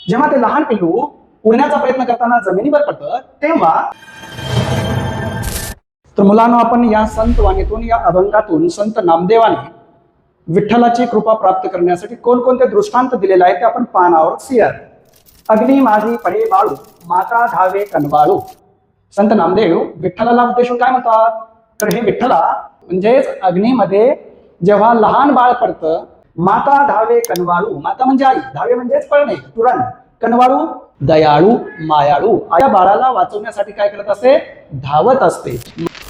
जेव्हा ते लहान पिल्लू उडण्याचा प्रयत्न करताना जमिनीवर पडतं तेव्हा तर मुलांनो, आपण या संत वाणीतून, या अभंगातून संत नामदेवाने विठ्ठलाची कृपा प्राप्त करण्यासाठी कोणकोणते दृष्टांत दिलेले आहेत ते आपण पाहणार आहोत. अग्नी माझी पडे बाळू, माता धावे कनवाळू. संत नामदेव विठ्ठलाला उद्देशून काय म्हणतात, तर हे विठ्ठला म्हणजेच अग्नीमध्ये जेव्हा लहान बाळ पडतं, माता धावे कनवाळू, माता म्हणजे आई, धावे म्हणजेच पळणे, तुरण, कनवाळू दयाळू मायाळू, या बाळाला वाचवण्यासाठी काय करत असते, धावत असते.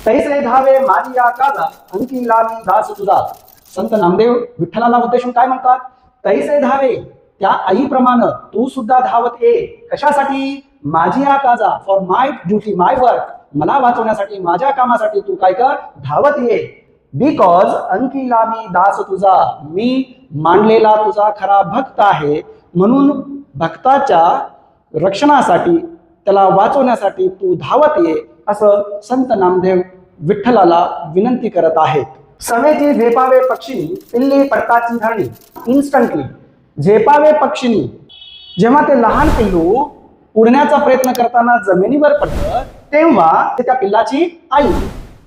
तैसे धावे माझी या काजा, अंकी लावी दास तुझा. संत नामदेव विठ्ठलाला उद्देशून काय म्हणतात, तैसे धावे, त्या आईप्रमाणे तू सुद्धा धावत ये. कशासाठी, माझी या काजा, for my duty, my work, मला वाचवण्यासाठी, माझ्या कामासाठी तू काय कर, धावत ये. बिकॉज अंकीला मी दास तुझा, मी मानलेला तुझा खरा भक्त आहे, म्हणून भक्ताच्या रक्षणासाठी, त्याला वाचवण्यासाठी तू धावत ये, असं संत नामदेव विठ्ठलाला विनंती करत आहेत. सवेची झेपावे पक्षिणी, पिल्ली पडताची धरणी. इन्स्टंटली झेपावे पक्षिणी, जेव्हा ते लहान पिल्लू उडण्याचा प्रयत्न करताना जमिनीवर पडतं तेव्हा ते त्या पिल्लाची आई,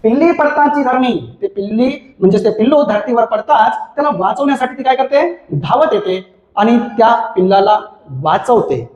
पिल्ली पडताची धरणी, ते पिल्ली म्हणजे ते पिल्लू धरतीवर पडताच त्याला वाचवण्यासाठी ती काय करते, धावत येते आणि त्या पिल्लाला वाचवते.